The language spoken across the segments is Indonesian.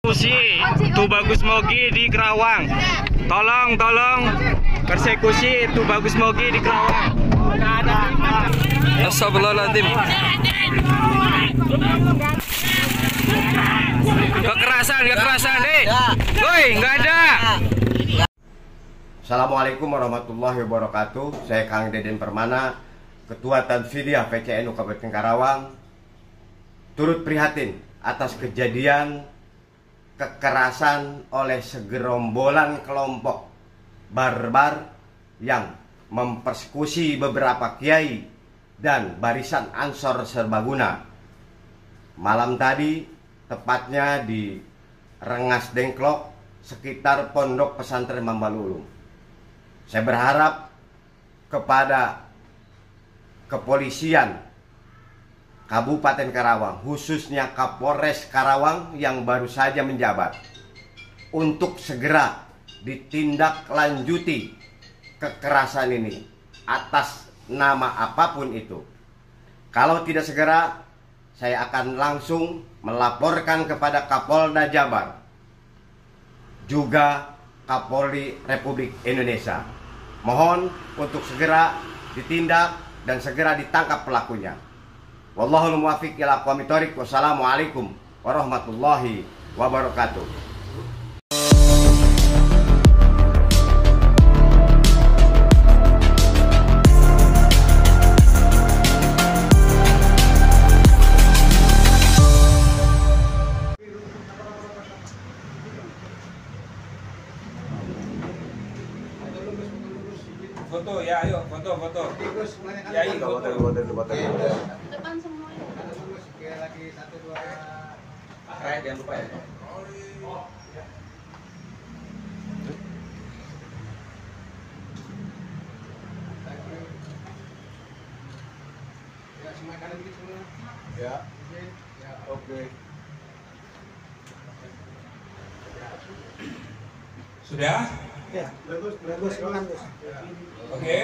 persekusi Tubagus Mogi di Kerawang. Tolong persekusi Tubagus Mogi di Kerawang. Astagfirullahaladzim. Kekerasan, woi, nggak ada. Assalamualaikum warahmatullahi wabarakatuh. Saya Kang Deden Permana, Ketua Tanfidiyah PCNU Kabupaten Karawang, turut prihatin atas kejadian kekerasan oleh segerombolan kelompok barbar yang mempersekusi beberapa kiai dan barisan Ansor Serbaguna. Malam tadi, tepatnya di Rengas Dengklok, sekitar Pondok Pesantren Mambalulu. Saya berharap kepada kepolisian Kabupaten Karawang, khususnya Kapolres Karawang yang baru saja menjabat, untuk segera ditindaklanjuti kekerasan ini atas nama apapun itu. Kalau tidak segera, saya akan langsung melaporkan kepada Kapolda Jabar, juga Kapolri Republik Indonesia. Mohon untuk segera ditindak dan segera ditangkap pelakunya. Wallahul muwaffiq ila aqwamit thoriq. Wassalamualaikum warahmatullahi wabarakatuh. Foto ya, ayo foto. Ya, foto. Depan semuanya. Lagi 1 2. Pakai jangan lupa ya. Ya, semua kanan dikit semua. Ya. Ya, oke. Sudah? Ya, bagus, silakan, Gus. Oke.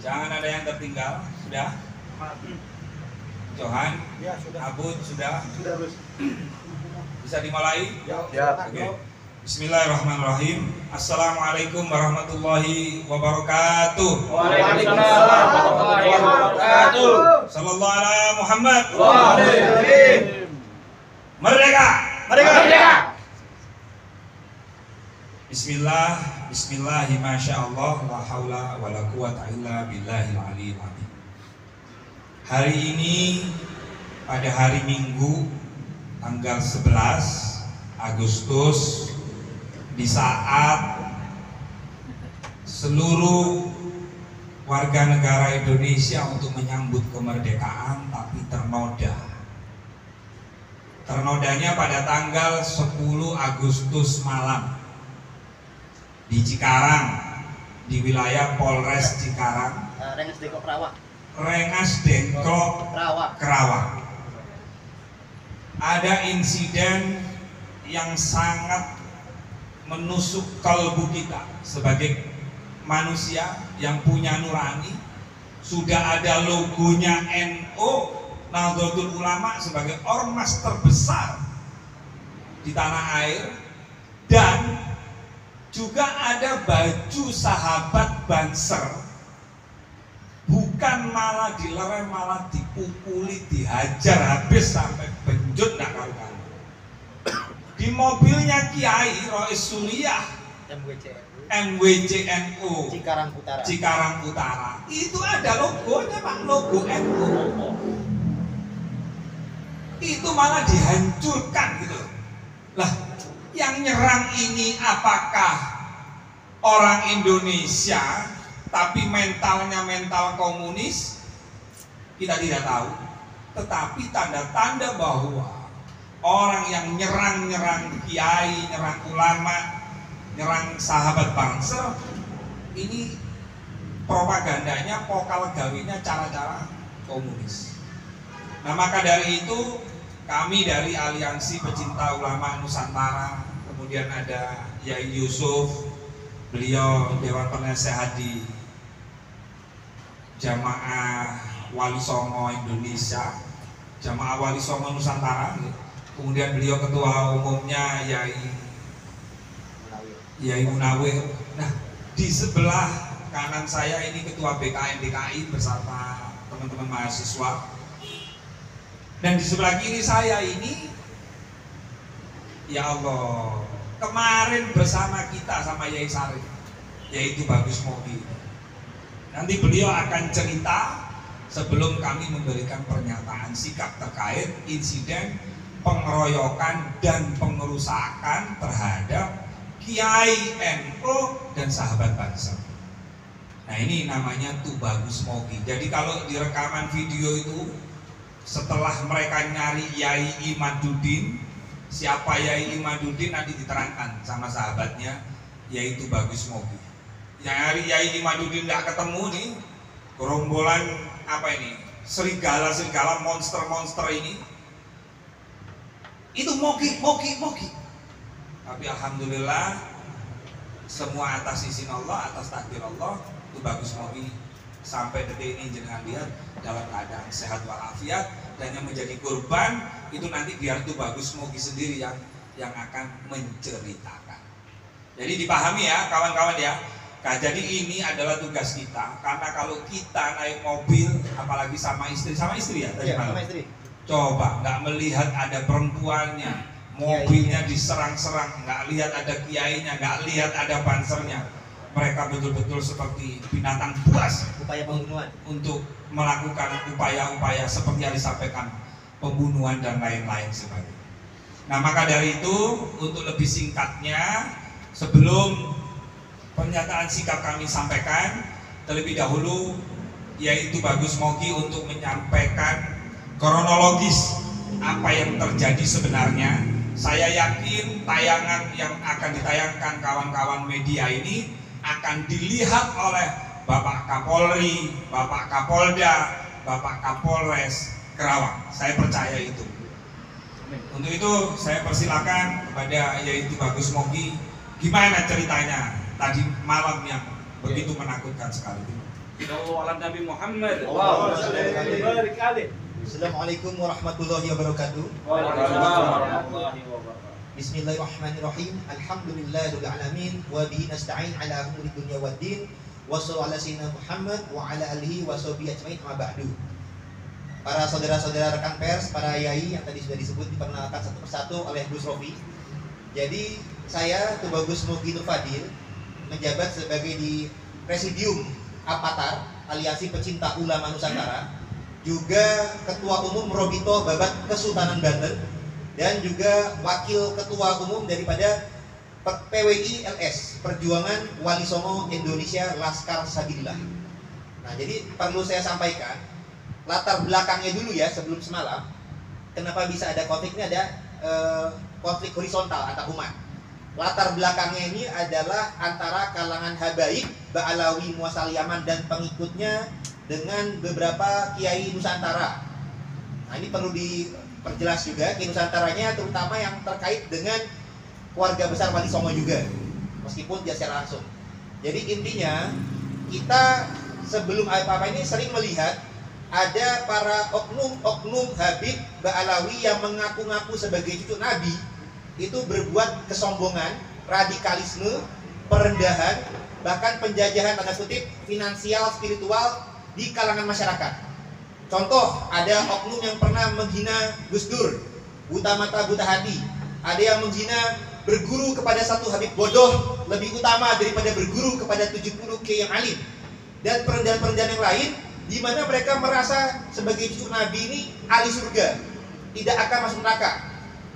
Jangan ada yang tertinggal, sudah? Johan, Ya, sudah. Abud, sudah? Sudah, Gus. Bisa dimulai? Ya. Oke. Bismillahirrahmanirrahim. Assalamualaikum warahmatullahi wabarakatuh. Waalaikumsalam warahmatullahi wabarakatuh. Sallallahu ala Muhammad. Merdeka! Merdeka. Merdeka! Bismillah, masyaallah, la haula wala quwata illa billahil aliyil azim. Hari ini pada hari Minggu tanggal 11 Agustus, di saat seluruh warga negara Indonesia untuk menyambut kemerdekaan, tapi ternodanya pada tanggal 10 Agustus malam di Cikarang, di wilayah Polres Cikarang, Rengas Dengklok, Kerawang. Ada insiden yang sangat menusuk kalbu kita sebagai manusia yang punya nurani. Sudah ada logonya NU, Nahdlatul Ulama, sebagai ormas terbesar di tanah air, dan juga ada baju sahabat Banser, bukan malah dilerem, malah dipukuli, dihajar habis sampai benjut nggak karu-karu. Di mobilnya Kiai Rois Suliyah MWCNU Cikarang Utara itu ada logonya, Pak, logo NU. Itu malah dihancurkan gitu. Lah, yang nyerang ini apakah orang Indonesia tapi mentalnya mental komunis? Kita tidak tahu. Tetapi tanda-tanda bahwa orang yang nyerang kiai, nyerang ulama, nyerang sahabat bangsa, ini propagandanya, pokal gawinya cara-cara komunis. Nah, maka dari itu kami dari Aliansi Pecinta Ulama Nusantara, kemudian ada Yai Yusuf, beliau Dewan Penasehat di jamaah Wali Songo Indonesia, jamaah Wali Songo Nusantara. Kemudian beliau ketua umumnya Yai Munawir. Nah, di sebelah kanan saya ini ketua BKN DKI bersama teman-teman mahasiswa. Dan di sebelah kiri saya ini, ya Allah, kemarin bersama kita sama Yai Sarif, yaitu Bagus Mogi. Nanti beliau akan cerita sebelum kami memberikan pernyataan sikap terkait insiden pengeroyokan dan pengerusakan terhadap Kiai NU dan sahabat bangsa. Nah, ini namanya Tubagus Mogi. Jadi kalau di rekaman video itu, setelah mereka nyari Yai Imaduddin, siapa Yai Imaduddin nanti diterangkan sama sahabatnya, yaitu Bagus Mogi. Yang hari Yai Imaduddin nggak ketemu nih, gerombolan apa ini, serigala-serigala, monster-monster ini, itu Mogi. Tapi alhamdulillah, semua atas izin Allah, atas takdir Allah, itu Bagus Mogi sampai detik ini jangan lihat dalam keadaan sehat walafiat, dan yang menjadi korban itu nanti biar itu Bagus Mogi sendiri yang akan menceritakan. Jadi dipahami ya kawan-kawan ya. Nah, jadi ini adalah tugas kita, karena kalau kita naik mobil, apalagi sama istri ya tadi malam. Sama istri. Coba nggak melihat ada perempuannya, mobilnya diserang-serang, nggak lihat ada kiainya, nggak lihat ada pansernya. Mereka betul-betul seperti binatang buas, Upaya pembunuhan untuk melakukan upaya-upaya seperti yang disampaikan, pembunuhan dan lain-lain sebagainya. Nah, maka dari itu, untuk lebih singkatnya, sebelum pernyataan sikap kami sampaikan, terlebih dahulu yaitu Bagus Mogi untuk menyampaikan kronologis apa yang terjadi sebenarnya. Saya yakin tayangan yang akan ditayangkan kawan-kawan media ini akan dilihat oleh Bapak Kapolri, Bapak Kapolda, Bapak Kapolres Kerawang. Saya percaya itu. Untuk itu saya persilakan kepada yaitu Bagus Mogi, gimana ceritanya tadi malam yang begitu menakutkan sekali. Nabi Muhammad. Assalamualaikum warahmatullahi wabarakatuh. Bismillahirrahmanirrahim. Alhamdulillahirabbil alamin wa bihi nasta'in ala umuri dunya waddin. Wassallallahu ala sayyidina Muhammad wa ala alihi washabihi ajmain, amma ba'du. Para saudara-saudara rekan pers, para yai yang tadi sudah disebut, diperkenalkan satu persatu oleh Gus Rofi. Jadi saya Tubagus Mogi Nur Fadil menjabat sebagai di Presidium Apatar, Aliansi Pecinta Ulama Nusantara, juga Ketua Umum Robito Babat Kesultanan Banten, dan juga Wakil Ketua Umum daripada PWI LS, Perjuangan Wali Songo Indonesia Laskar Sabilillah. Nah, jadi perlu saya sampaikan latar belakangnya dulu ya sebelum semalam. Kenapa bisa ada konflik ini? Ada konflik horizontal antar umat. Latar belakangnya ini adalah antara kalangan habaib Ba'alawi Muasal Yaman dan pengikutnya dengan beberapa kiai Nusantara. Nah, ini perlu diperjelas juga, kiai Nusantaranya terutama yang terkait dengan keluarga besar Wali Songo juga, meskipun tidak secara langsung. Jadi intinya kita sebelum apa-apa ini sering melihat ada para oknum habib Ba'alawi yang mengaku-ngaku sebagai cucu Nabi itu berbuat kesombongan, radikalisme, perendahan, bahkan penjajahan tanda kutip finansial, spiritual di kalangan masyarakat. Contoh, ada oknum yang pernah menghina Gus Dur, buta mata buta hati. Ada yang menghina berguru kepada satu habib bodoh lebih utama daripada berguru kepada 70 kiai yang alim. Dan perendahan-perendahan yang lain di mana mereka merasa sebagai cucu Nabi ini ahli surga, tidak akan masuk neraka.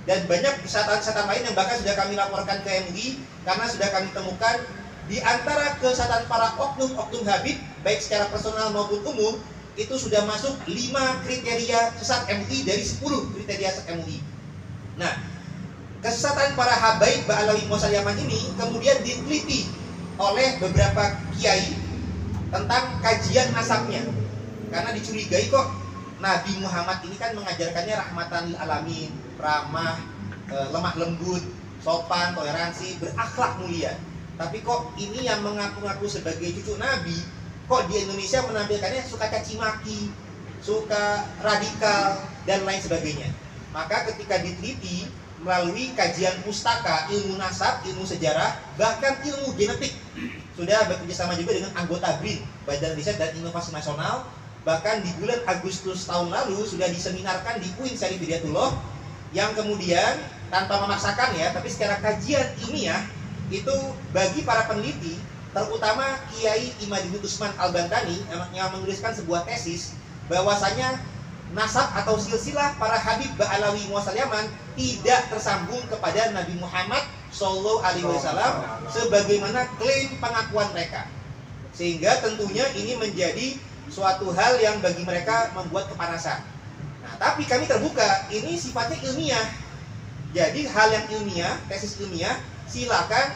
Dan banyak kesesatan lain yang bahkan sudah kami laporkan ke MUI karena sudah kami temukan di antara kesesatan para oknum habib baik secara personal maupun umum itu sudah masuk 5 kriteria sesat MUI dari 10 kriteria sesat MUI. Nah, kesesatan para habaib Ba'alawi Muasal Yaman ini kemudian diteliti oleh beberapa kiai tentang kajian nasabnya, karena dicurigai kok Nabi Muhammad ini kan mengajarkannya rahmatan lil alamin, ramah, lemah lembut, sopan, toleransi, berakhlak mulia. Tapi kok ini yang mengaku-ngaku sebagai cucu Nabi kok di Indonesia menampilkannya suka caci maki, suka radikal, dan lain sebagainya. Maka ketika diteliti melalui kajian pustaka, ilmu nasab, ilmu sejarah, bahkan ilmu genetik, sudah bekerjasama juga dengan anggota BRIN, Badan Riset dan Inovasi Nasional. Bahkan di bulan Agustus tahun lalu sudah diseminarkan di UIN Syarif Hidayatullah, yang kemudian tanpa memaksakan ya, tapi secara kajian ilmiah itu bagi para peneliti, terutama Kiai Imaduddin Utsman Al-Bantani yang menuliskan sebuah tesis bahwasanya nasab atau silsilah para Habib Ba'alawi Muasal Yaman tidak tersambung kepada Nabi Muhammad Sallallahu Alaihi Wasallam sebagaimana klaim pengakuan mereka, sehingga tentunya ini menjadi suatu hal yang bagi mereka membuat kepanasan. Nah, tapi kami terbuka, ini sifatnya ilmiah. Jadi hal yang ilmiah, tesis ilmiah, silakan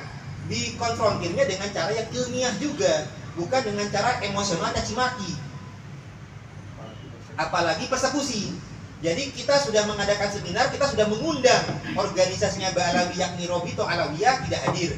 dikonfrontirnya dengan cara yang ilmiah juga, bukan dengan cara emosional caci maki, apalagi persekusi. Jadi kita sudah mengadakan seminar, kita sudah mengundang organisasinya Ba'alawi yakni Robito Alawiyah tidak hadir.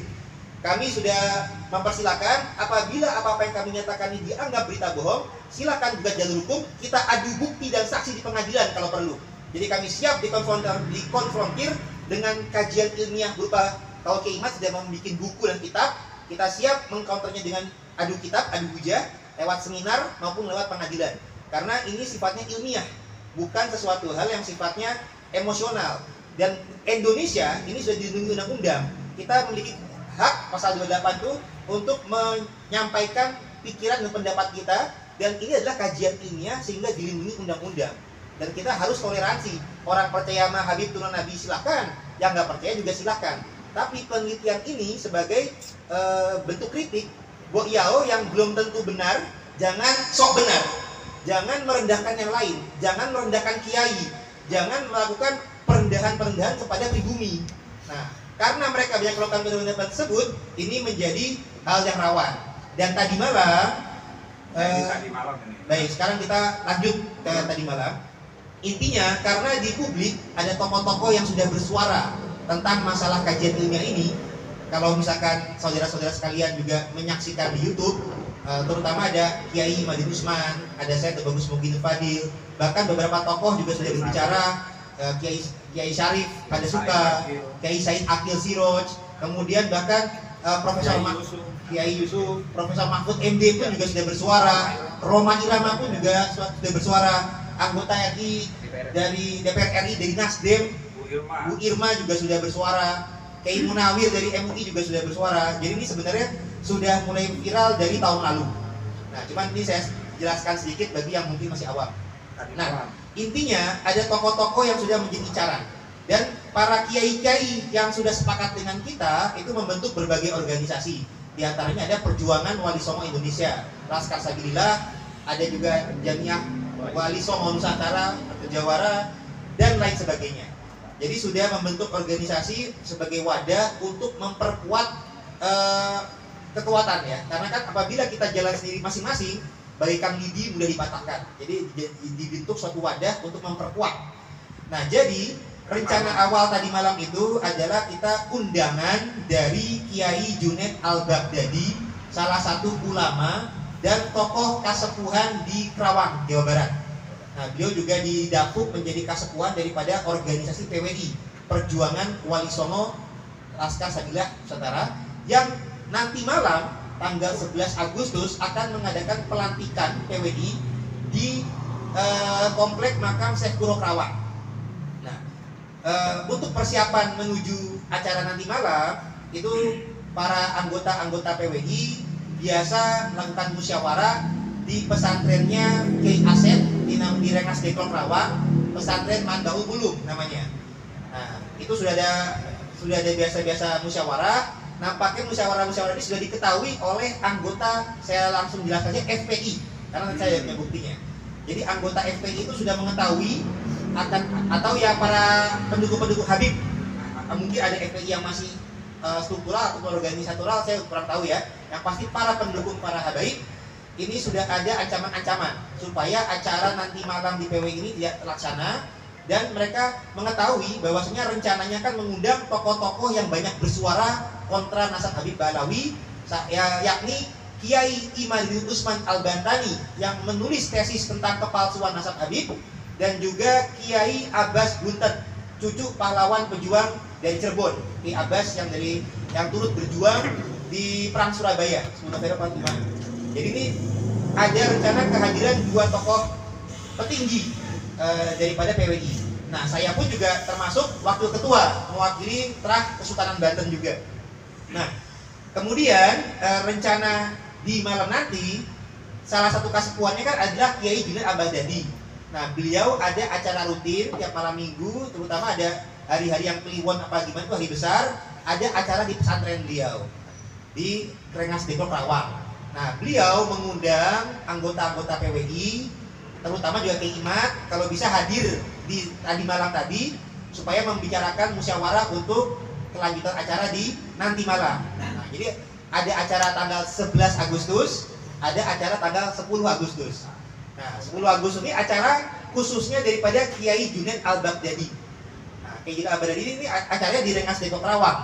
Kami sudah mempersilakan apabila apa-apa yang kami nyatakan ini dianggap berita bohong, silakan gugat jalur hukum, kita adu bukti dan saksi di pengadilan kalau perlu. Jadi kami siap dikonfrontir dengan kajian ilmiah berupa, kalau Kiai Imat sudah membuat buku dan kitab, kita siap mengcounternya dengan adu kitab, adu hujah, lewat seminar maupun lewat pengadilan. Karena ini sifatnya ilmiah, bukan sesuatu hal yang sifatnya emosional. Dan Indonesia ini sudah dilindungi undang-undang. Kita memiliki hak pasal 28 itu untuk menyampaikan pikiran dan pendapat kita, dan ini adalah kajian ilmiah sehingga dilindungi undang-undang. Dan kita harus toleransi. Orang percaya sama Habib turun Nabi silakan, yang nggak percaya juga silakan. Tapi penelitian ini sebagai bentuk kritik, boyao yang belum tentu benar, jangan sok benar. Jangan merendahkan yang lain, jangan merendahkan kiai, jangan melakukan perendahan-perendahan kepada pribumi. Nah, karena mereka banyak melakukan perendahan tersebut, ini menjadi hal yang rawan. Dan tadi malam, baik, sekarang kita lanjut ke tadi malam. Intinya, karena di publik ada tokoh-tokoh yang sudah bersuara tentang masalah kajian ilmiah ini. Kalau misalkan saudara-saudara sekalian juga menyaksikan di YouTube, terutama ada Kiai Imaduddin Utsman, ada saya Bagus Muhyiddin Fadil, bahkan beberapa tokoh juga sudah berbicara, Kiai Syarif pada suka, Kiai Said Akil Siroj, kemudian bahkan Profesor Kiai Yusuf, Profesor Mahfud MD pun juga sudah bersuara, Roma Irama pun juga sudah bersuara, anggota RI dari DPR RI dari Nasdem, Bu Irma juga sudah bersuara, Kiai Munawir dari MUI juga sudah bersuara. Jadi ini sebenarnya sudah mulai viral dari tahun lalu. Nah, cuman ini saya jelaskan sedikit bagi yang mungkin masih awam. Nah, intinya ada tokoh-tokoh yang sudah menjadi incaran, dan para kiai-kiai yang sudah sepakat dengan kita itu membentuk berbagai organisasi. Di antaranya ada Perjuangan Wali Songo Indonesia, Laskar Sabilillah, ada juga Jamiah Wali Songo Nusantara atau Jawara, dan lain sebagainya. Jadi sudah membentuk organisasi sebagai wadah untuk memperkuat kekuatan ya. Karena kan apabila kita jalan sendiri masing-masing, bagaikan lidi mudah dipatahkan. Jadi dibentuk suatu wadah untuk memperkuat. Nah, jadi rencana awal tadi malam itu adalah kita undangan dari Kiai Junaid Al-Baghdadi, salah satu ulama dan tokoh kasepuhan di Kerawang, Jawa Barat. Nah, beliau juga didapuk menjadi kasepuhan daripada organisasi PWI, Perjuangan Wali Songo Laskar Sabilillah Nusantara, yang nanti malam tanggal 11 Agustus akan mengadakan pelantikan PWI di Komplek Makam Syekh Kuro Kerawang. Nah, untuk persiapan menuju acara nanti malam itu para anggota-anggota PWI biasa melakukan musyawarah di pesantrennya Kiai Asep di Rengas Dengklok Kerawang, pesantren Mandaul Ulum namanya. Nah, itu sudah ada biasa-biasa musyawarah. Nampaknya musyawarah-musyawarah ini sudah diketahui oleh anggota, saya langsung jelaskannya FPI, karena saya punya buktinya. Jadi anggota FPI itu sudah mengetahui akan, atau ya para pendukung-pendukung Habib, mungkin ada FPI yang masih struktural atau organisatoral, saya kurang tahu ya. Yang pasti para pendukung para Habaib ini sudah ada ancaman-ancaman supaya acara nanti malam di PW ini tidak terlaksana, dan mereka mengetahui bahwasanya rencananya kan mengundang tokoh-tokoh yang banyak bersuara kontra nasab Habib Ba'alawi, yakni Kiai Imaduddin Utsman Al-Bantani yang menulis tesis tentang kepalsuan nasab Habib, dan juga Kiai Abbas Buntet, cucu pahlawan pejuang dari Cirebon, Kiai Abbas yang turut berjuang di Perang Surabaya 10 November 45. Jadi ini ada rencana kehadiran dua tokoh petinggi daripada PWI. Nah, saya pun juga termasuk wakil ketua mewakili Trah Kesultanan Banten juga. Nah, kemudian rencana di malam nanti salah satu kasepuannya kan adalah Kiai Junaid Al-Baghdadi. Nah, beliau ada acara rutin tiap malam minggu, terutama ada hari-hari yang kliwon apa gimana itu hari besar, ada acara di pesantren beliau di Rengas Dengklok Kerawang. Nah, beliau mengundang anggota-anggota PWI, terutama juga Kiai Imat, kalau bisa hadir di tadi malam tadi supaya membicarakan musyawarah untuk kelanjutan acara di nanti malam. Nah, jadi ada acara tanggal 11 Agustus, ada acara tanggal 10 Agustus. Nah, 10 Agustus ini acara khususnya daripada Kiai Junaid Al-Baghdadi. Nah, Kiai Junaid Al-Baghdadi ini acaranya di Rengas Dengklok Kerawang.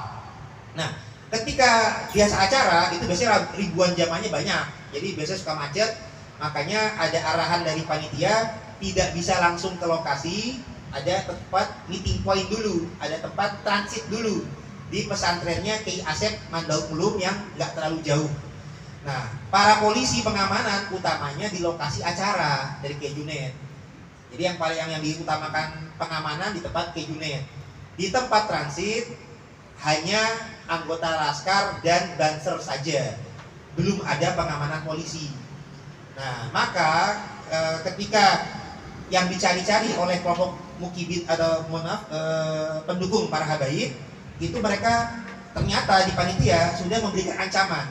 Nah, ketika biasa acara itu biasanya ribuan jamaahnya banyak, jadi biasanya suka macet. Makanya ada arahan dari panitia tidak bisa langsung ke lokasi, ada tempat meeting point dulu, ada tempat transit dulu di pesantrennya Kiai Asep Mandaul Ulum yang nggak terlalu jauh. Nah, para polisi pengamanan utamanya di lokasi acara dari Kiai Junaid. Jadi yang diutamakan pengamanan di tempat Kiai Junaid. Di tempat transit hanya anggota laskar dan banser saja, belum ada pengamanan polisi. Nah, maka ketika yang dicari-cari oleh kelompok mukibin atau pendukung para habaib, itu mereka ternyata di panitia sudah memberikan ancaman.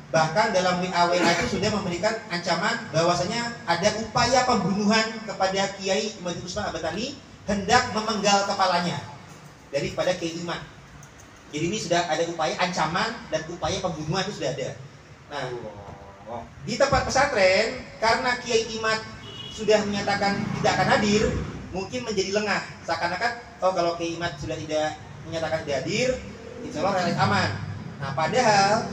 Bahkan dalam WA itu sudah memberikan ancaman bahwasanya ada upaya pembunuhan kepada Kiai Imaduddin Utsman Al-Bantani, hendak memenggal kepalanya daripada Kiai Imat. Jadi ini sudah ada upaya ancaman dan upaya pembunuhan itu sudah ada. Nah, di tempat pesantren karena Kiai Imat sudah menyatakan tidak akan hadir, mungkin menjadi lengah. Seakan-akan kalau Kiai Imat sudah tidak menyatakan tidak hadir, insya Allah relatif aman. Nah, padahal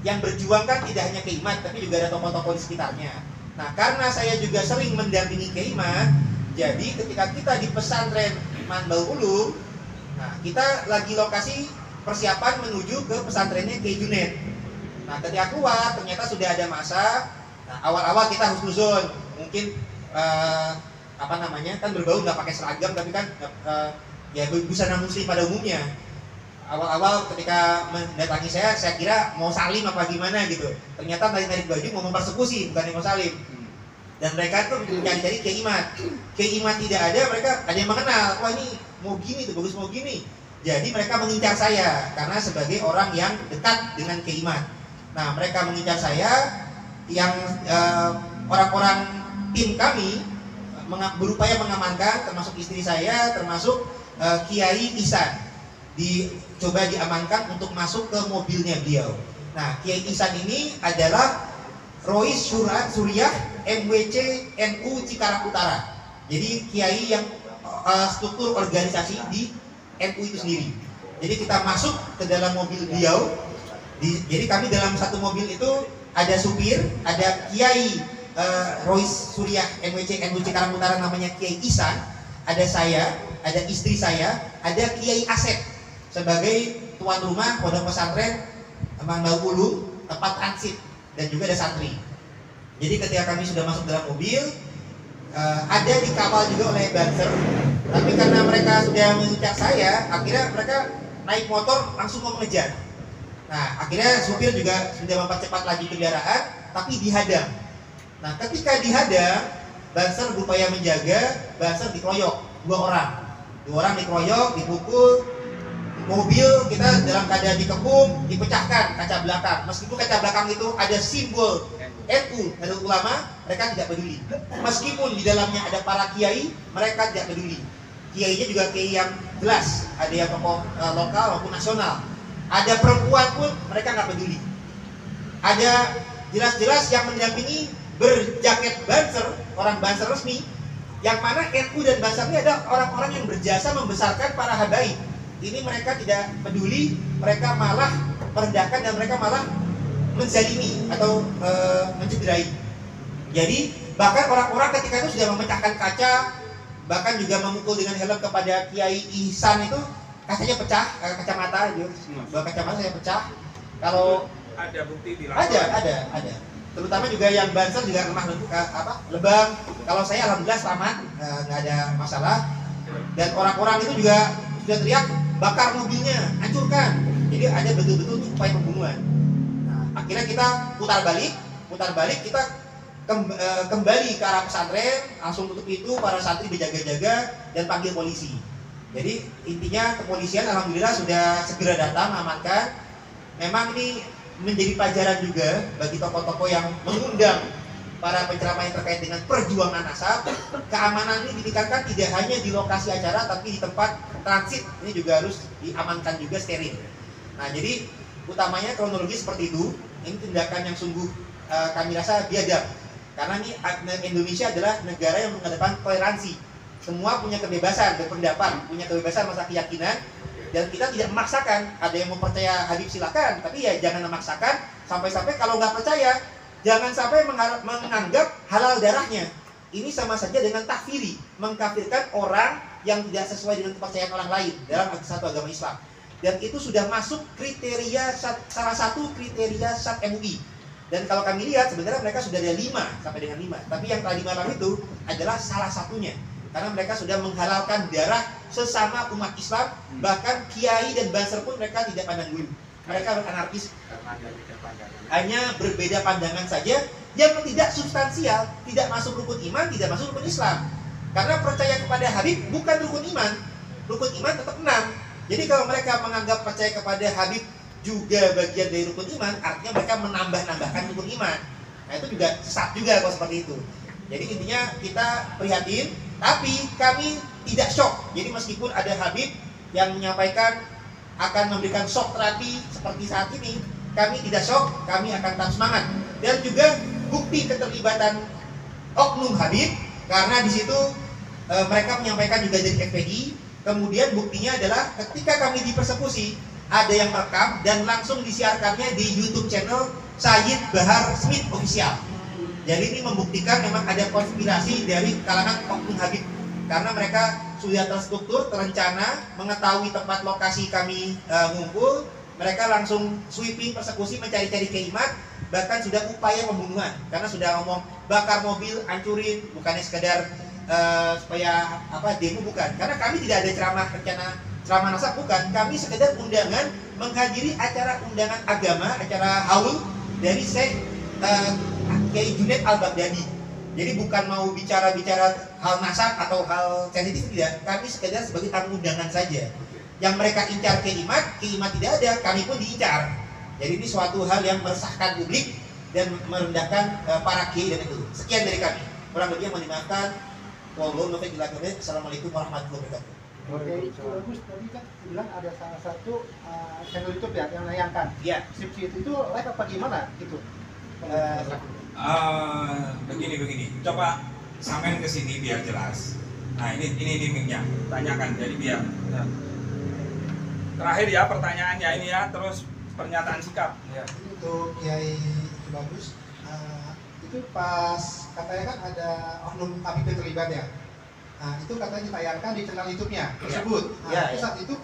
yang berjuang kan tidak hanya Kiai Imat, tapi juga ada tokoh-tokoh di sekitarnya. Nah, karena saya juga sering mendampingi Kiai Imat, jadi ketika kita di pesantren Mandaul Ulum, nah kita lagi lokasi persiapan menuju ke pesantrennya Kiai Junaid. Nah, ketika keluar ternyata sudah ada masa. Nah, awal-awal kita husnuzon, mungkin kan berbau nggak pakai seragam, tapi kan ya busana muslim pada umumnya. Awal-awal ketika mendatangi saya kira mau salim apa gimana gitu. Ternyata tarik baju mau mempersekusi, bukan mau salim. Dan mereka tuh mencari-cari Kiai Imat. Kiai Imat tidak ada, mereka ada yang mengenal. Wah, ini mau gini tuh, bagus mau gini. Jadi mereka mengincar saya karena sebagai orang yang dekat dengan Kiai Imat. Nah, mereka mengincar saya, yang orang-orang tim kami berupaya mengamankan, termasuk istri saya, termasuk Kiai Ihsan. Dicoba diamankan untuk masuk ke mobilnya beliau. Nah, Kiai Ihsan ini adalah Rois Suriah MWC NU Cikarang Utara. Jadi kiai yang struktur organisasi di NU itu sendiri. Jadi kita masuk ke dalam mobil beliau. Jadi kami dalam satu mobil itu ada supir, ada Kiai Rois Suriah MWC NU Cikarang Utara namanya Kiai Ihsan, ada saya, ada istri saya, ada Kiai Asep sebagai tuan rumah pondok pesantren Mandaul Ulum tempat transit, dan juga ada santri. Jadi ketika kami sudah masuk dalam mobil, ada dikawal juga oleh banser, tapi karena mereka sudah mengincar saya, akhirnya mereka naik motor langsung mau mengejar. Nah, akhirnya supir juga sudah mempercepat lagi kendaraan, tapi dihadang. Nah, ketika dihadang, banser berupaya menjaga, banser dikeroyok, dua orang dikeroyok, dipukul. Mobil kita dalam keadaan dikepung, dipecahkan kaca belakang. Meskipun kaca belakang itu ada simbol NU, Nahdlatul Ulama, mereka tidak peduli. Meskipun di dalamnya ada para kiai, mereka tidak peduli. Kiainya juga kiai yang jelas, ada yang tokoh lokal maupun nasional. Ada perempuan pun mereka nggak peduli. Ada jelas-jelas yang mendampingi berjaket banser, orang banser resmi, yang mana NU dan banser ini ada orang-orang yang berjasa membesarkan para habaib. Ini mereka tidak peduli, mereka malah merendahkan dan mereka malah menzalimi atau mencederai. Jadi bahkan orang-orang ketika itu sudah memecahkan kaca, bahkan juga memukul dengan helm kepada Kiai Ihsan itu, kacanya pecah, kacamata itu, dua kacamata saya pecah. Kalau ada bukti di ada. Terutama juga yang Banser juga lemah lebam. Kalau saya alhamdulillah selamat, nggak ada masalah. Dan orang-orang itu juga sudah teriak bakar mobilnya, hancurkan. Jadi ada betul-betul upaya pembunuhan. Nah, akhirnya kita putar balik kita kembali ke arah pesantren, langsung tutup itu, para santri berjaga-jaga dan panggil polisi. Jadi intinya kepolisian alhamdulillah sudah segera datang mengamankan. Memang ini menjadi pelajaran juga bagi tokoh-tokoh yang mengundang para penceramah yang terkait dengan perjuangan nasab. Keamanan ini ditingkatkan tidak hanya di lokasi acara, tapi di tempat transit ini juga harus diamankan juga, steril. Nah, jadi utamanya kronologi seperti itu. Ini tindakan yang sungguh kami rasa biadab. Karena ini Indonesia adalah negara yang mengedepan toleransi. Semua punya kebebasan berpendapat, punya kebebasan masa keyakinan, dan kita tidak memaksakan. Ada yang mau percaya Habib silakan, tapi ya jangan memaksakan. Sampai-sampai kalau nggak percaya, jangan sampai menganggap halal darahnya. Ini sama saja dengan takfiri, mengkafirkan orang yang tidak sesuai dengan kepercayaan orang lain dalam satu agama Islam. Dan itu sudah masuk kriteria salah satu kriteria SAT MUI. Dan kalau kami lihat sebenarnya mereka sudah ada 5 sampai dengan 5. Tapi yang tadi malam itu adalah salah satunya. Karena mereka sudah menghalalkan darah sesama umat Islam. Bahkan kiai dan banser pun mereka tidak pandang bulu. Mereka anarkis. Hanya berbeda pandangan saja yang tidak substansial, tidak masuk rukun iman, tidak masuk rukun Islam. Karena percaya kepada Habib bukan rukun iman. Rukun iman tetap 6. Jadi kalau mereka menganggap percaya kepada Habib juga bagian dari rukun iman, artinya mereka menambah-nambahkan rukun iman. Nah itu juga sesat juga kalau seperti itu. Jadi intinya kita prihatin, tapi kami tidak shock. Jadi meskipun ada Habib yang menyampaikan akan memberikan shock terapi seperti saat ini, kami tidak shock, kami akan tetap semangat. Dan juga bukti keterlibatan oknum Habib, karena di situ mereka menyampaikan juga dari FPI. Kemudian buktinya adalah ketika kami dipersekusi, ada yang merekam dan langsung disiarkannya di YouTube channel Sayyid Bahar Smith Official. Jadi ini membuktikan memang ada konspirasi dari kalangan oknum Habib, karena mereka sudah terstruktur, terencana, mengetahui tempat lokasi kami ngumpul, mereka langsung sweeping, persekusi, mencari-cari keimat, bahkan sudah upaya pembunuhan, karena sudah ngomong bakar mobil, hancurin, bukannya sekedar supaya demo, bukan. Karena kami tidak ada ceramah nasab, bukan. Kami sekedar undangan menghadiri acara undangan agama, acara haul dari Syekh Kiai Junaid Al-Baghdadi. Jadi bukan mau bicara-bicara hal nasab atau hal sensitif, tidak. Kami sekedar sebagai tamu undangan saja. Yang mereka incar keimat tidak ada, kami pun diincar. Jadi ini suatu hal yang meresahkan publik dan merendahkan para kiai dan itu. Sekian dari kami. Kurang lebih yang mohon dimaafkan. Assalamualaikum warahmatullahi wabarakatuh. Oke, itu bagus. Tadi kan bilang ada salah satu channel YouTube ya yang menayangkan. Iya. Sip itu live apa gimana gitu? Begini. Coba samain ke sini biar jelas. Nah, ini mic-nya. Tanyakan jadi biar. Terakhir ya pertanyaannya ini ya, terus pernyataan sikap. Ya. Untuk Kiai bagus. Itu pas katanya kan ada oknum Habib yang terlibat ya. Nah, itu katanya ditayangkan di channel YouTube-nya tersebut. Nah, saat itu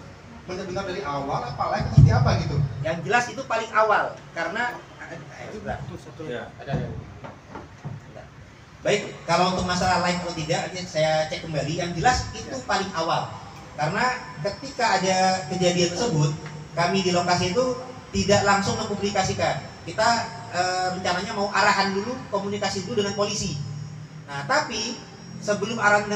benar-benar dari awal apa live atau seperti apa gitu? Yang jelas itu paling awal, karena baik, kalau untuk masalah live atau tidak, saya cek kembali. Yang jelas itu paling awal, karena ketika ada kejadian tersebut, kami di lokasi itu tidak langsung mempublikasikan. Kita rencananya mau arahan dulu, komunikasi dulu dengan polisi. Nah, tapi sebelum arahan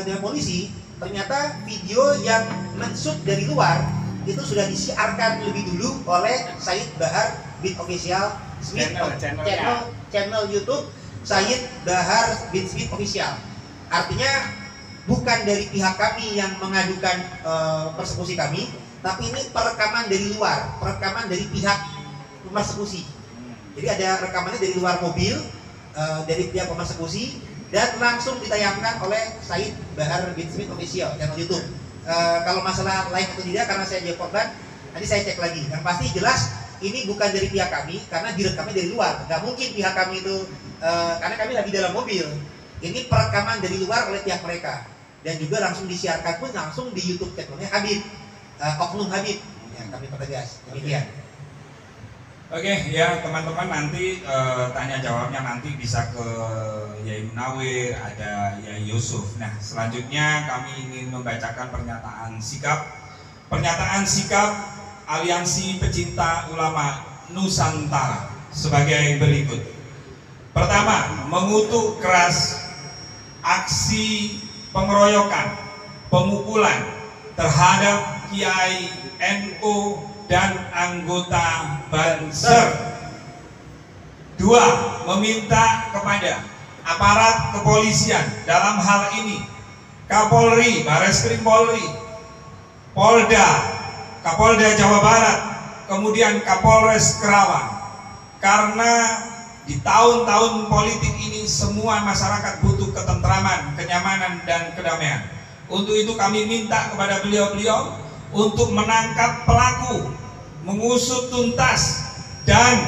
dengan polisi, ternyata video yang menshoot dari luar itu sudah disiarkan lebih dulu oleh Sayyid Bahar bin Official Smith, channel YouTube Sayyid Bahar bin Smith Official. Artinya bukan dari pihak kami yang mengadukan persekusi kami, tapi ini perekaman dari luar, perekaman dari pihak persekusi. Jadi ada rekamannya dari luar mobil, dari pihak persekusi, dan langsung ditayangkan oleh Sayyid Bahar bin Smith Official channel YouTube. Kalau masalah live atau tidak, karena saya jadi korban, nanti saya cek lagi. Yang pasti jelas ini bukan dari pihak kami karena direkamnya dari luar. Nggak mungkin pihak kami itu karena kami lagi dalam mobil. Ini perekaman dari luar oleh pihak mereka dan juga langsung disiarkan pun langsung di YouTube channelnya Habib, Oknum Habib. Ya, kami pertegas demikian. Oke, ya teman-teman nanti tanya jawabnya nanti bisa ke Yai Munawir, ada Yai Yusuf. Nah selanjutnya kami ingin membacakan pernyataan sikap Aliansi Pecinta Ulama Nusantara sebagai berikut. Pertama, mengutuk keras aksi pengeroyokan, pemukulan terhadap Kiai NU dan anggota Banser. Dua, meminta kepada aparat kepolisian dalam hal ini Kapolri, Bareskrim Polri, Kapolda Jawa Barat, kemudian Kapolres Kerawang, karena di tahun-tahun politik ini semua masyarakat butuh ketentraman, kenyamanan, dan kedamaian. Untuk itu kami minta kepada beliau-beliau untuk menangkap pelaku, mengusut tuntas, dan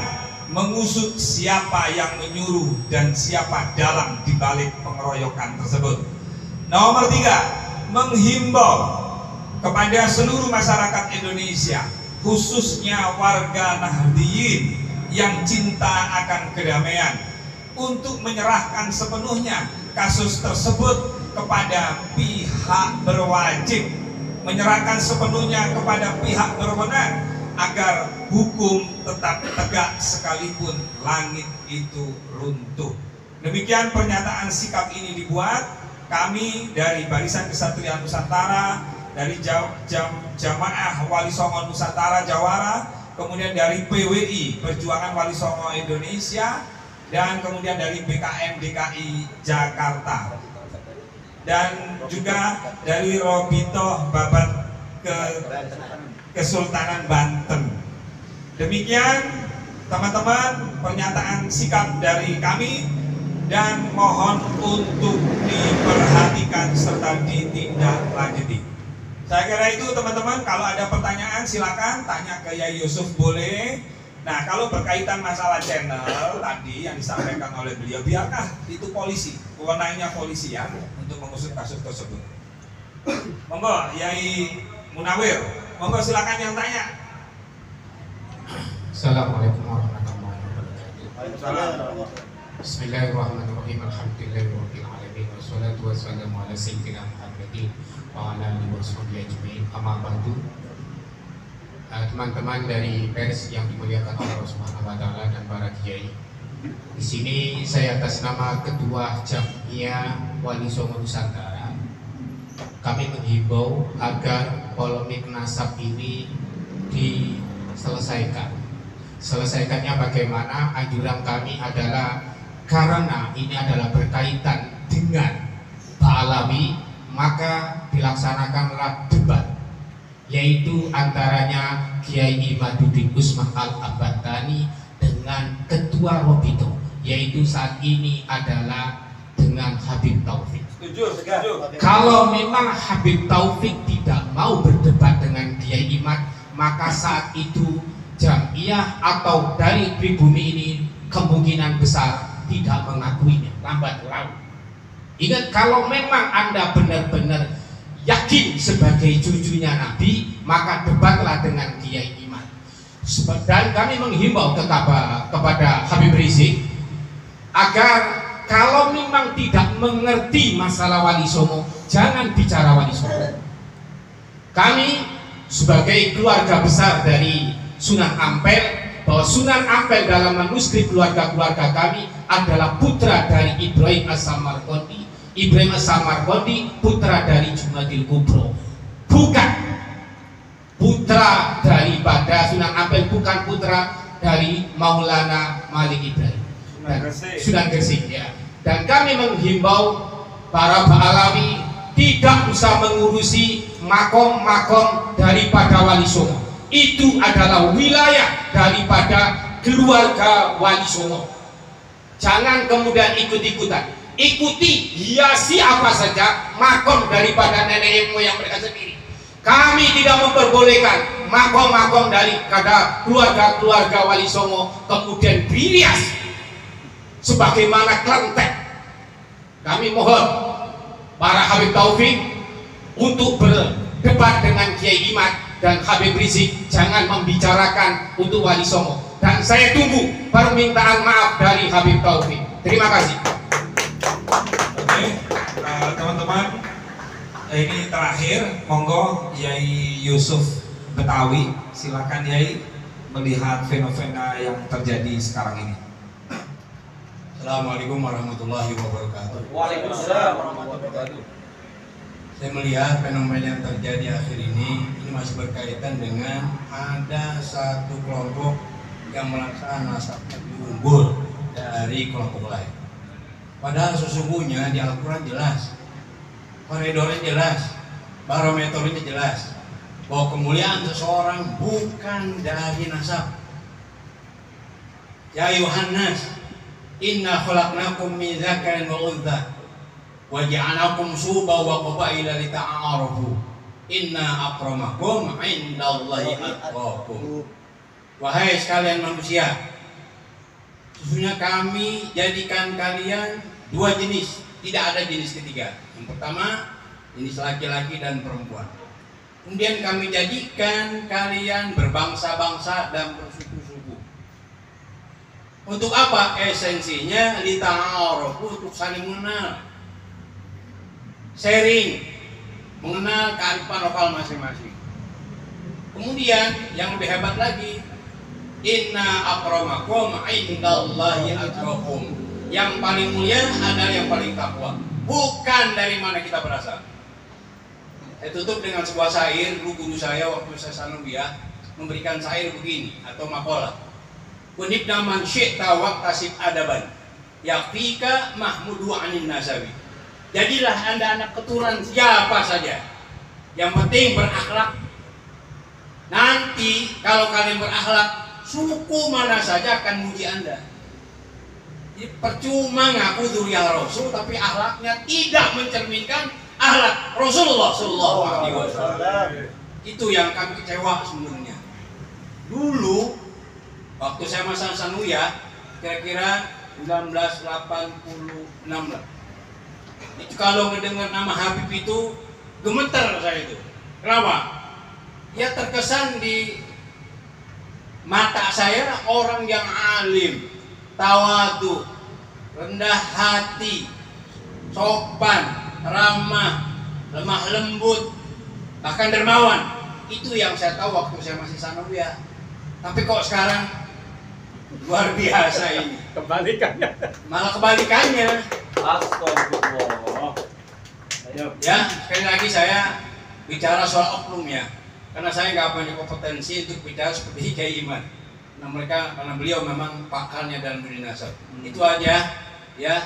mengusut siapa yang menyuruh dan siapa dalang dibalik pengeroyokan tersebut. Nomor 3, menghimbau kepada seluruh masyarakat Indonesia, khususnya warga Nahdliyin yang cinta akan kedamaian, untuk menyerahkan sepenuhnya kasus tersebut kepada pihak berwajib, menyerahkan sepenuhnya kepada pihak berwenang agar hukum tetap tegak sekalipun langit itu runtuh. Demikian pernyataan sikap ini dibuat kami dari Barisan Kesatria Nusantara, dari Jamaah Wali Songo Nusantara Jawara, kemudian dari PWI Perjuangan Wali Songo Indonesia, dan kemudian dari BKM DKI Jakarta, dan juga dari Robito Babat Kesultanan Banten. Demikian teman-teman pernyataan sikap dari kami, dan mohon untuk diperhatikan serta ditindaklanjuti. Saya kira itu teman-teman. Kalau ada pertanyaan silakan tanya ke Yai Yusuf, boleh. Nah kalau berkaitan masalah channel tadi yang disampaikan oleh beliau, biarkah itu polisi, wewenangnya polisi ya untuk mengusut kasus tersebut. Monggo Yai Munawir, monggo silakan yang tanya. Assalamualaikum warahmatullahi wabarakatuh. Bismillahirrahmanirrahim. Alhamdulillahirabbil alamin wassalatu wassalamu ala sayyidina Muhammadin wa ala alihi washabihi ajmain. Amma ba'du. Teman-teman dari pers yang dimuliakan Allah Subhanahu wa taala dan para kiai. Di sini saya atas nama Ketua Jamiah Wali Songo Nusantara, kami menghimbau agar polemik nasab ini diselesaikan. Selesaikannya bagaimana? Anjuran kami adalah karena ini adalah berkaitan dengan Pak Alawi, maka dilaksanakanlah debat, yaitu antaranya Kiai Imaduddin Usmah Al-Abatani dengan Ketua Robito, yaitu saat ini adalah dengan Habib Taufik. Setuju. Kalau memang Habib Taufik tidak mau berdebat dengan Kiai Imad, maka saat itu Jamiah atau dari pribumi ini kemungkinan besar tidak mengakuinya, lambat laun. Ingat, kalau memang Anda benar-benar yakin sebagai cucunya Nabi, maka debatlah dengan Kiai Imad. Dan kami menghimbau kepada Habib Rizik agar kalau memang tidak mengerti masalah Wali Songo, jangan bicara Wali Songo. Kami sebagai keluarga besar dari Sunan Ampel, bahwa Sunan Ampel dalam manuskrip keluarga-keluarga kami adalah putra dari Ibrahim As-Samarqandi. Ibrahim As-Samarqandi putra dari Jumadil Kubro, bukan putra daripada Sunan Ampel, bukan putra dari Maulana Malik Ibrahim Sunan Gresik ya. Dan kami menghimbau para Ba'alawi tidak usah mengurusi makom-makom daripada Wali Songo. Itu adalah wilayah daripada keluarga Wali Songo. Jangan kemudian ikut-ikutan. Ikuti, hiasi apa saja makom daripada nenek moyang mereka sendiri. Kami tidak memperbolehkan makom-makom dari keluarga-keluarga Wali Songo kemudian dirias sebagaimana kelenteng. Kami mohon para Habib Taufik untuk berdebat dengan Kiai Imad dan Habib Rizik, jangan membicarakan untuk Wali Songo, dan saya tunggu permintaan maaf dari Habib Taufik. Terima kasih. Oke, teman-teman, ini terakhir, monggo Yai Yusuf Betawi, silakan Yai melihat fenomena yang terjadi sekarang ini. Assalamualaikum warahmatullahi wabarakatuh. Waalaikumsalam warahmatullahi wabarakatuh. Saya melihat fenomena yang terjadi akhir ini masih berkaitan dengan ada satu kelompok yang merasa nasabnya lebih unggul dari kelompok lain. Padahal sesungguhnya di Al-Quran jelas, koridornya jelas, barometernya jelas, bahwa kemuliaan seseorang bukan dari nasab. Ya Yohanes, inna khalaqnakum min dzakarin wa untha wa ja'alnakum syu'uban wa qabaila lita'arafu inna akramakum 'indallahi atqakum. Wahai sekalian manusia, sesungguhnya kami jadikan kalian dua jenis, tidak ada jenis ketiga. Yang pertama, jenis laki-laki dan perempuan. Kemudian kami jadikan kalian berbangsa-bangsa dan bersuku-suku. Untuk apa? Esensinya lita'arafu, untuk saling mengenal, sharing, mengenal kearifan lokal masing-masing. Kemudian yang lebih hebat lagi, inna akramakum indallahi atqakum. Yang paling mulia adalah yang paling takwa, bukan dari mana kita berasal. Saya tutup dengan sebuah syair. Dulu guru saya waktu saya sanawiyah memberikan syair begini atau makalah. Kunibna man syi'ta waqtasib adaban yakfika mahmudu anin nasabi. Jadilah Anda anak keturunan siapa saja, yang penting berakhlak. Nanti kalau kalian berakhlak, suku mana saja akan muji Anda. Jadi percuma ngaku dzurriyyah Rasul tapi akhlaknya tidak mencerminkan akhlak Rasulullah sallallahu alaihi wasallam. Itu yang kami kecewa sebenarnya. Dulu waktu saya masa sanawiyah kira-kira 1986 lah. Itu kalau mendengar nama Habib itu gemeter saya itu. Kenapa? Ya terkesan di mata saya orang yang alim, tawadu, rendah hati, sopan, ramah, lemah lembut, bahkan dermawan. Itu yang saya tahu waktu saya masih sanawiyah. Tapi kok sekarang luar biasa ini. Kebalikannya. Malah kebalikannya. Astagfirullah. Ya, sekali lagi saya bicara soal oknum ya. Karena saya nggak punya kompetensi untuk bicara seperti Kiai Imad. Nah mereka, karena beliau memang pakarnya dalam dunia nasab. Itu aja ya.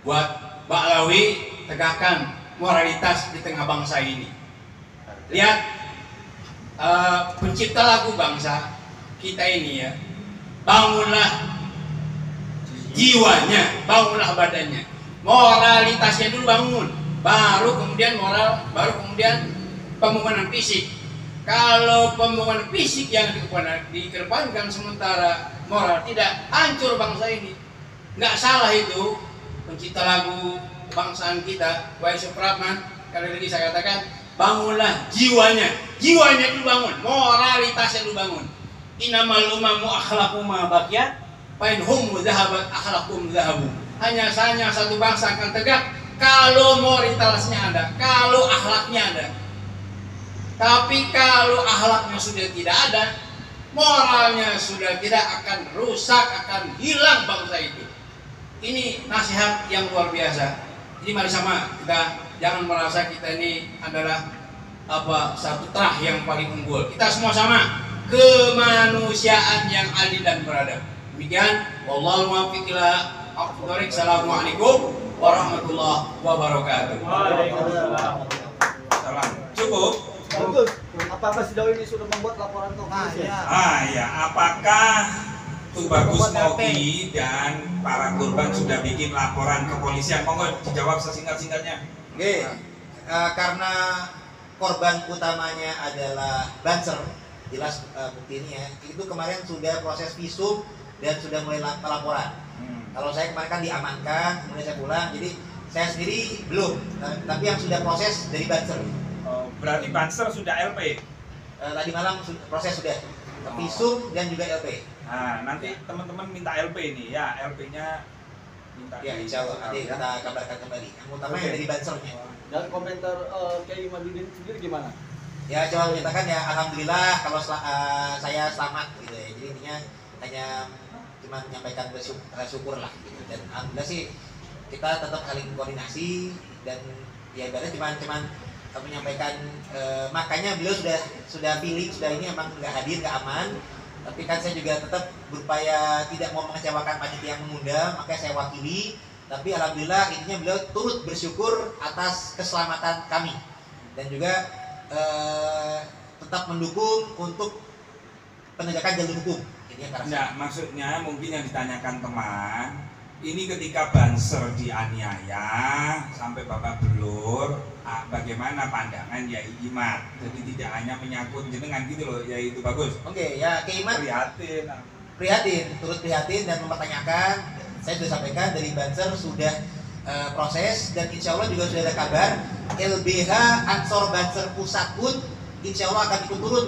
Buat Baklawi, tegakkan moralitas di tengah bangsa ini. Lihat pencipta lagu bangsa kita ini ya. Bangunlah jiwanya, bangunlah badannya, moralitasnya dulu bangun, baru kemudian moral, baru kemudian pembangunan fisik. Kalau pembangunan fisik yang dikedepankan sementara moral tidak, hancur bangsa ini. Nggak salah itu pencipta lagu kebangsaan kita, Wahai Supratman. Kali lagi saya katakan, bangunlah jiwanya, jiwanya dulu bangun, moralitasnya dulu bangun. Innamal umamu akhlaqu ma baqiyat fa in hum dhahabat akhlaqum dhahabu. Hanya satu bangsa akan tegak kalau moralitasnya ada, kalau akhlaknya ada. Tapi kalau akhlaknya sudah tidak ada, moralnya sudah tidak, akan rusak, akan hilang bangsa itu. Ini nasihat yang luar biasa. Jadi mari sama kita jangan merasa kita ini adalah satu terah yang paling unggul. Kita semua sama, kemanusiaan yang adil dan beradab. Demikian, wallahu muwaffiq ila aqwamit thoriq. Assalamualaikum warahmatullahi wabarakatuh. Waalaikumsalam. Salam. Cukup. Bagus. Apakah sejauh ini sudah membuat laporan ke polisi? Ya, apakah Tubagus Mogi dan para korban sudah bikin laporan ke polisian? Monggo dijawab sesingkat-singkatnya. Oke, karena korban utamanya adalah Banser, jelas bukti ini ya. Itu kemarin sudah proses visum dan sudah mulai pelaporan. Kalau saya kemarin kan diamankan, kemudian saya pulang, jadi saya sendiri belum. Tapi yang sudah proses dari Banser. Oh, berarti Banser sudah LP? Tadi malam proses sudah visum dan juga LP. Nah, nanti teman-teman minta LP ini ya, LP-nya minta. Ya, insya Allah nanti kita kabarkan kembali. Yang utama yang dari Bansernya. Dan komentar Kiai Imaduddin sendiri gimana? Ya, coba menyatakan ya, alhamdulillah kalau saya selamat gitu ya. Jadi intinya hanya cuma menyampaikan syukur lah gitu. Dan alhamdulillah sih kita tetap saling koordinasi dan ya ibaratnya cuman menyampaikan makanya beliau sudah feeling sudah ini emang nggak hadir, nggak aman, tapi kan saya juga tetap berupaya tidak mau mengecewakan panitia yang mengundang, makanya saya wakili. Tapi alhamdulillah intinya beliau turut bersyukur atas keselamatan kami dan juga tetap mendukung untuk penegakan jalur hukum. Nah, maksudnya mungkin yang ditanyakan teman ini ketika Banser dianiaya sampai babak belur, bagaimana pandangan Yai Imad? Jadi tidak hanya menyangkut jenengan gitu loh, yaitu bagus. Oke, ya Kiai Imad prihatin, turut prihatin dan mempertanyakan. Saya sudah sampaikan dari Banser sudah proses dan insya Allah juga sudah ada kabar LBH Ansor Banser Pusat pun insya Allah akan ikut turun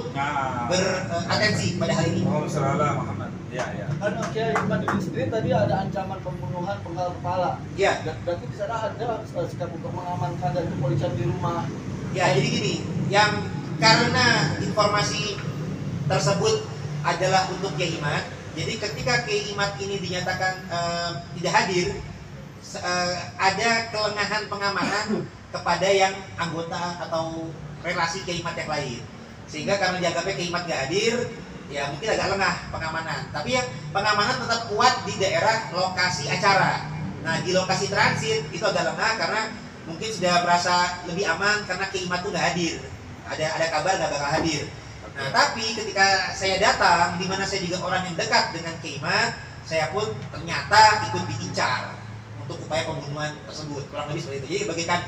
beratensi pada hari ini. Muhammad. Ya, ya. Dan Kiai Imaduddin sendiri tadi ada ancaman pembunuhan penggal kepala. Iya. Berarti di sana ada sikap untuk mengamankan dan kepolisian di rumah. Ya, jadi gini, yang karena informasi tersebut adalah untuk Kiai Imad, jadi ketika Kiai Imad ini dinyatakan tidak hadir, ada kelengahan pengamanan kepada yang anggota atau relasi Kiai Imad yang lain, sehingga karena dianggapnya Kiai Imad nggak hadir, ya mungkin agak lengah pengamanan. Tapi yang pengamanan tetap kuat di daerah lokasi acara. Nah, di lokasi transit itu agak lengah karena mungkin sudah merasa lebih aman karena Kiai Imad tuh nggak hadir. Ada kabar nggak bakal hadir. Nah, tapi ketika saya datang, di mana saya juga orang yang dekat dengan Kiai Imad, saya pun ternyata ikut diincar untuk upaya pembunuhan tersebut. Kurang lebih seperti itu. Jadi bagaikan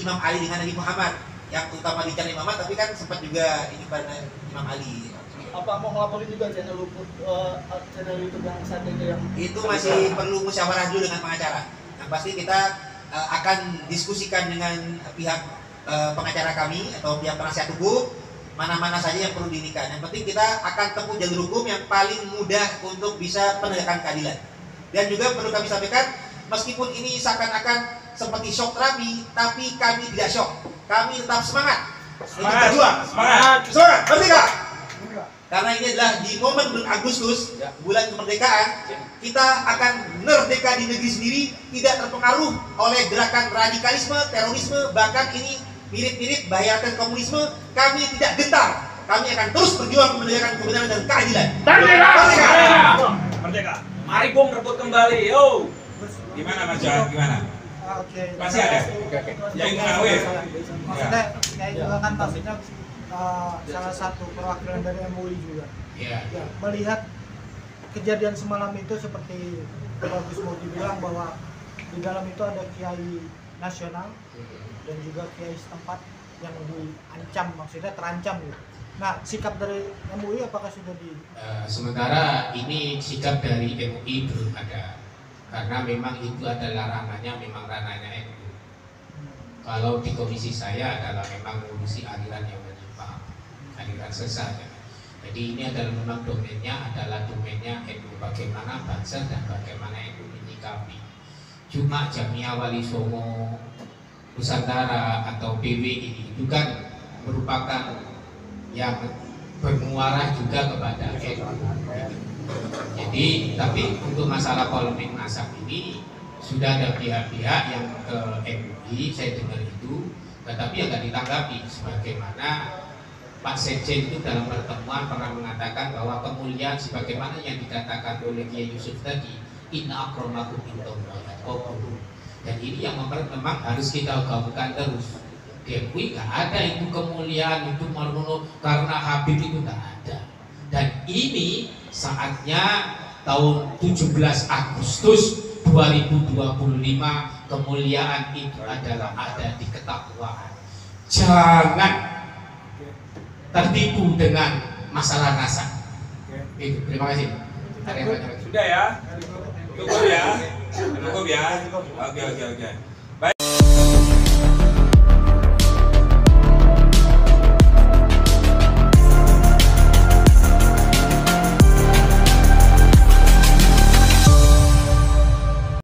Imam Ali dengan Nabi Muhammad, yang utama dicari Imam Ahmad, tapi kan sempat juga ini pada Imam Ali. Apa mau ngelaporin juga channel YouTube yang satu itu itu masih perlu musyawarah dulu dengan pengacara. Yang pasti kita akan diskusikan dengan pihak pengacara kami atau pihak penasihat hukum mana-mana saja yang perlu diinikan. Yang penting kita akan tempuh jalur hukum yang paling mudah untuk bisa penegakan keadilan. Dan juga perlu kami sampaikan, meskipun ini seakan-akan seperti shock terapi, tapi kami tidak shock. Kami tetap semangat. Semangat. Merdeka. Karena ini adalah di momen bulan Agustus, bulan kemerdekaan, kita akan merdeka di negeri sendiri, tidak terpengaruh oleh gerakan radikalisme, terorisme, bahkan ini mirip-mirip bahayakan komunisme. Kami tidak gentar. Kami akan terus berjuang menegakkan kebenaran dan keadilan. Merdeka. Merdeka. Mari Bung rebut kembali. Yo. Gimana Mas Johan? Gimana? Oke. Masih ada? Ya ini Nawir. Maksudnya kayak juga kan maksudnya salah satu perwakilan dari MUI juga. Iya. Ya, melihat kejadian semalam itu seperti Bagus mau dibilang bahwa di dalam itu ada kiai nasional dan juga kiai setempat yang diancam, maksudnya terancam gitu. Nah, sikap dari MUI apakah sudah di? Sementara ini sikap dari MUI belum ada, karena memang itu adalah ranahnya MUI. Kalau di komisi saya adalah memang mengurusi aliran yang menyimpang, aliran sesat. Jadi ini adalah memang domainnya MUI, bagaimana Banser dan bagaimana MUI menyikapi. Cuma Jamiah Wali Songo Nusantara atau BW ini itu kan merupakan yang bermuara juga kepada MUI. Jadi, tapi untuk masalah polemik nasab ini sudah ada pihak-pihak yang ke MUI, saya dengar itu, tetapi yang tidak ditanggapi. Sebagaimana Pak Sekjen itu dalam pertemuan pernah mengatakan bahwa kemuliaan sebagaimana yang dikatakan oleh Kiai Yusuf tadi, inna akramakum indallahi atqakum. Dan ini yang memang harus kita gaungkan terus. Di MUI nggak ada itu kemuliaan itu malu karena Habib itu nggak ada. Dan ini saatnya tahun 17 Agustus 2025 kemuliaan itu adalah ada di ketakwaan. Jangan tertipu dengan masalah nasab. Itu. Terima kasih. Ada yang banyak lagi? Sudah ya? Cukup ya? Cukup ya? Oke.